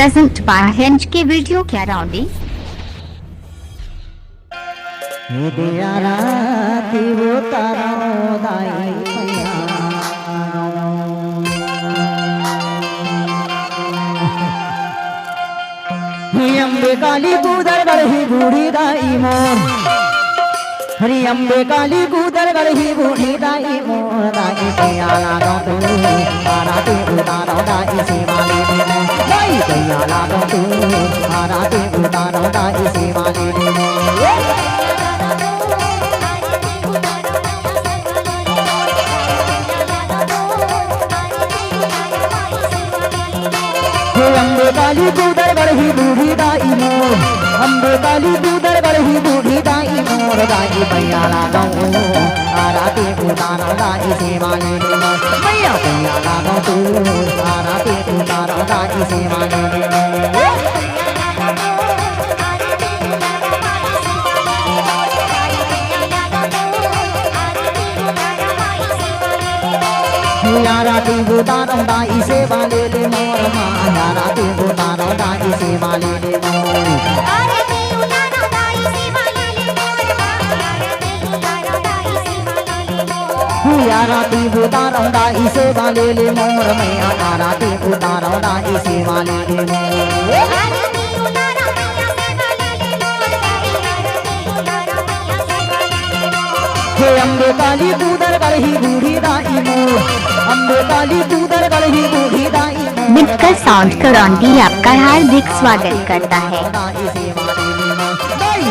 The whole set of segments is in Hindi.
Present by Hinge की वीडियो क्या राउंडी अम्बे काली कूदर गढ़ी बूढ़ी दाई मोर हरी अम्बे काली कूदर गढ़ी बूढ़ी दाई मोर दाई कैया लागो तू आरा तू उतारो दाई शिवाली ने दाई कैया लागो तू आरा तू उतारो दाई शिवाली ने अम्बे काली कूदर गढ़ी बूढ़ी दाई मोर अम्बे काली कूदर गढ़ी बूढ़ी दाई मोर दाई भैया लागो आरा ते उतारो दाई शिवाली ने भैया भैया लागो तू आरा ते उतारो दाई शिवाली ने यारा ती उतारो दाई शिवाली ने मोर माँ यारा ती उतारो दाई शिवाली ने मोर यारा ती उतारो दाई शिवाली ने मोर मैया यारा ती उतारो दाई शिवाली ने मोर अम्बे काली कूदर गढ़ी बूढ़ी दाई मोर अम्बे काली कूदर गढ़ी बूढ़ी दाई मिटकर साउंड करौंडी आपका हार्दिक स्वागत करता है। दाई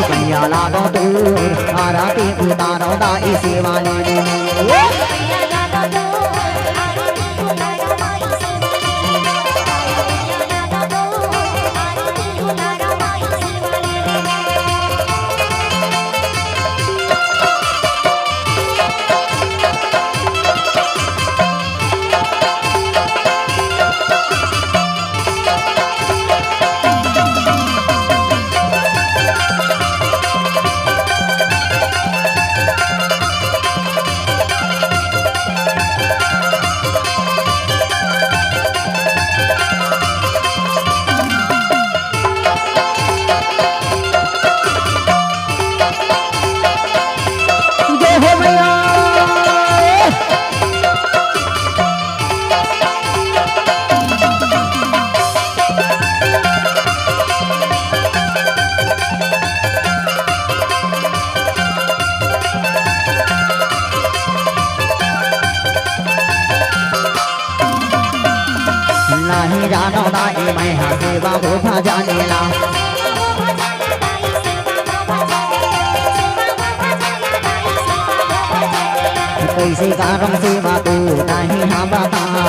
भैया लागो तू आरा ते उतारो दाई शिवाली ने नहीं जानो दाई मैं हाथी बाबू भजाने ला कैसे कारण से बातू नहीं हाँ बताना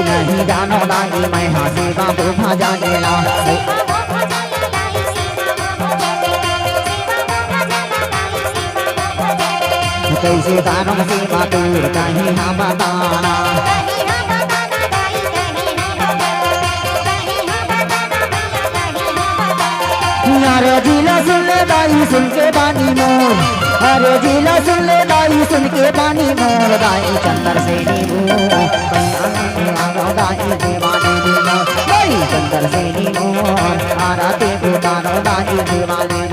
नहीं जानो दाई मैं हाथी बाबू भजाने ला कैसे कारण से बातू नहीं हाँ बताना अरे जिला सुन ले दाई सुन के बानी मोर अरे जिला सुन ले दाई सुन के बानी मोर दाई चंदर से नीबू दाई दीवानी मोर दाई चंदर से नीबू आरा ते उतारो दाई दीवानी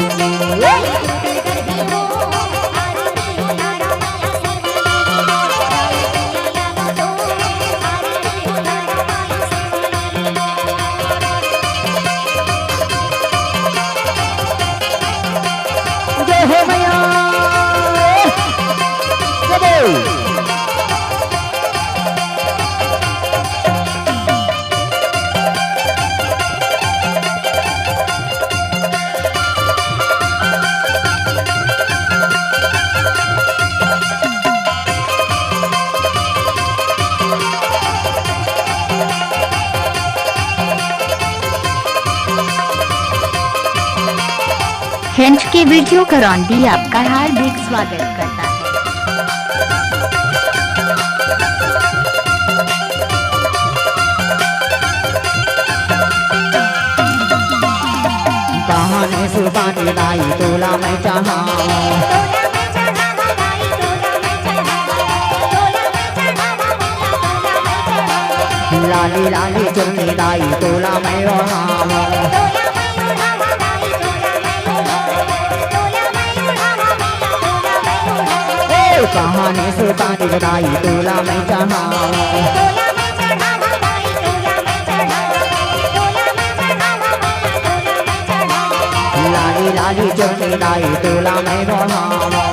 हिंज की वीडियो करौंडी आपका हार्दिक स्वागत करता है। कहानी सुबानी लाई तोला मैं चाहा लाली लाली चुन्नी दाई तोला मैं ओढ़ावा कहानी सुतानी दाई तोला मैं चढ़ावा लाली लाली चुन्नी दाई तोला मैं ओढ़ावा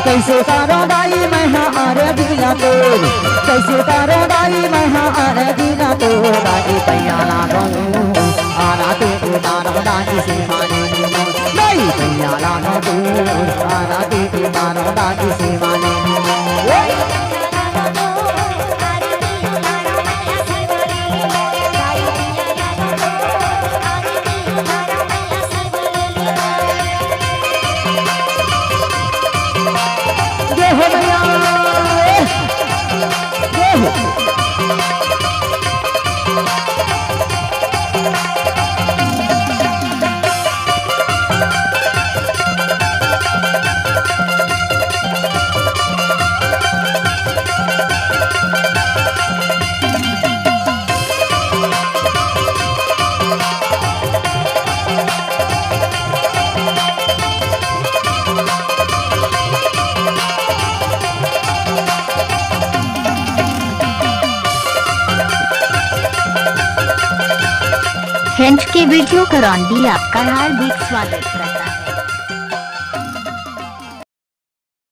कैसे तारो दाई मैं आरे दिला तो कैसे तारो दाई मैं आरे दिला तो दाई पैया लागो आरा ते उतारो दाई से माने दाई पैया लागो तू आरा ते उतारो दाई से माने हो भैया हेंच के वीडियो करौंदी आपका हार्दिक स्वागत है।